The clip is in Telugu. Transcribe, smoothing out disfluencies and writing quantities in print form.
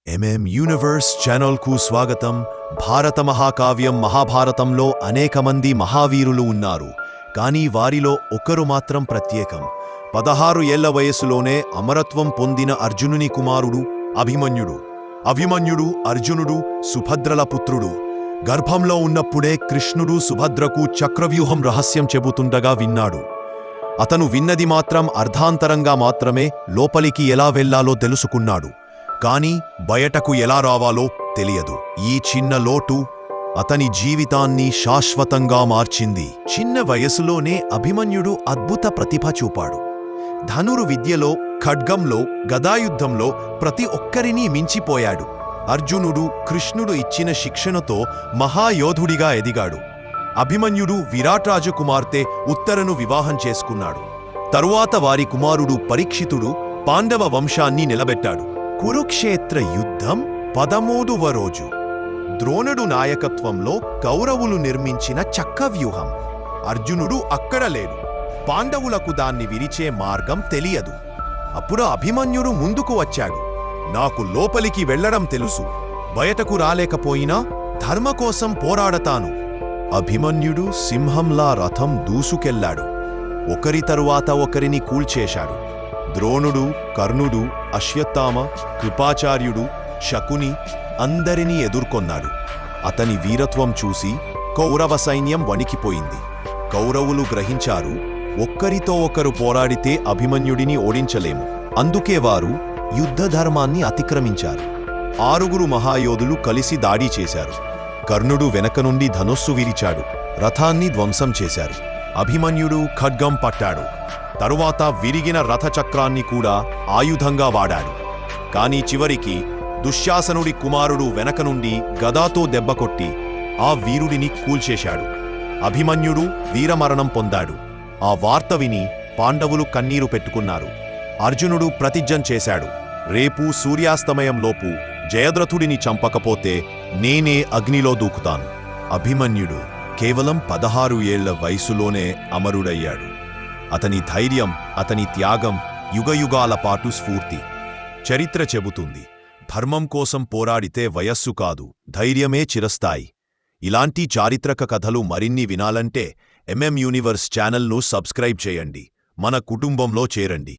యూనివర్స్ ఛానల్కు స్వాగతం. భారత మహాకావ్యం మహాభారతంలో అనేక మంది మహావీరులు ఉన్నారు. కానీ వారిలో ఒకరు మాత్రం ప్రత్యేకం. 16 ఏళ్ల వయసులోనే అమరత్వం పొందిన అర్జునుని కుమారుడు అభిమన్యుడు. అర్జునుడు సుభద్రల పుత్రుడు. గర్భంలో ఉన్నప్పుడే కృష్ణుడు సుభద్రకు చక్రవ్యూహం రహస్యం చెబుతుండగా విన్నాడు. అతను విన్నది మాత్రం అర్ధాంతరంగా మాత్రమే. లోపలికి ఎలా వెళ్లాలో తెలుసుకున్నాడు, కాని బయటకు ఎలా రావాలో తెలియదు. ఈ చిన్న లోటు అతని జీవితాన్ని శాశ్వతంగా మార్చింది. చిన్న వయసులోనే అభిమన్యుడు అద్భుత ప్రతిభ చూపాడు. ధనుర్విద్యలో, ఖడ్గంలో, గదాయుద్ధంలో ప్రతి ఒక్కరినీ మించిపోయాడు. అర్జునుడు కృష్ణుడు ఇచ్చిన శిక్షణతో మహాయోధుడిగా ఎదిగాడు. అభిమన్యుడు విరాట్రాజు కుమార్తె ఉత్తరను వివాహం చేసుకున్నాడు. తరువాత వారి కుమారుడు పరీక్షితుడు పాండవ వంశాన్ని నిలబెట్టాడు. కురుక్షేత్ర యుద్ధం 13వ రోజు. ద్రోణుడు నాయకత్వంలో కౌరవులు నిర్మించిన చక్రవ్యూహం. అర్జునుడు అక్కడ లేడు. పాండవులకు దాన్ని విరిచే మార్గం తెలియదు. అప్పుడు అభిమన్యుడు ముందుకు వచ్చాడు. నాకు లోపలికి వెళ్లడం తెలుసు, బయటకు రాలేకపోయినా ధర్మ కోసం పోరాడతాను. అభిమన్యుడు సింహంలా రథం దూసుకెళ్లాడు. ఒకరి తరువాత ఒకరిని కూల్చేశాడు. ద్రోణుడు, కర్ణుడు, అశ్వత్థామ, కృపాచార్యుడు, శకుని అందరినీ ఎదుర్కొన్నాడు. అతని వీరత్వం చూసి కౌరవ సైన్యం వణికిపోయింది. కౌరవులు గ్రహించారు, ఒక్కరితో ఒకరు పోరాడితే అభిమన్యుడిని ఓడించలేము. అందుకే వారు యుద్ధధర్మాన్ని అతిక్రమించారు. 6 మహాయోధులు కలిసి దాడి చేశారు. కర్ణుడు వెనక నుండి ధనుస్సు విరిచాడు. రథాన్ని ధ్వంసం చేశారు. అభిమన్యుడు ఖడ్గం పట్టాడు. తరువాత విరిగిన రథచక్రాన్ని కూడా ఆయుధంగా వాడాడు. కాని చివరికి దుశ్శాసనుడి కుమారుడు వెనక నుండి గదాతో దెబ్బకొట్టి ఆ వీరుడిని కూల్చేశాడు. అభిమన్యుడు వీరమరణం పొందాడు. ఆ వార్త విని పాండవులు కన్నీరు పెట్టుకున్నారు. అర్జునుడు ప్రతిజ్ఞ చేశాడు, రేపు సూర్యాస్తమయంలోపు జయద్రథుడిని చంపకపోతే నేనే అగ్నిలో దూకుతాను. అభిమన్యుడు కేవలం 16 ఏళ్ల వయసులోనే అమరుడయ్యాడు. అతని ధైర్యం, అతని త్యాగం యుగయుగాల పాటు స్ఫూర్తి. చరిత్ర చెబుతుంది, ధర్మం కోసం పోరాడితే వయస్సు కాదు, ధైర్యమే చిరస్థాయి. ఇలాంటి చారిత్రక కథలు మరిన్ని వినాలంటే యూనివర్స్ ఛానల్ను సబ్స్క్రైబ్ చేయండి. మన కుటుంబంలో చేరండి.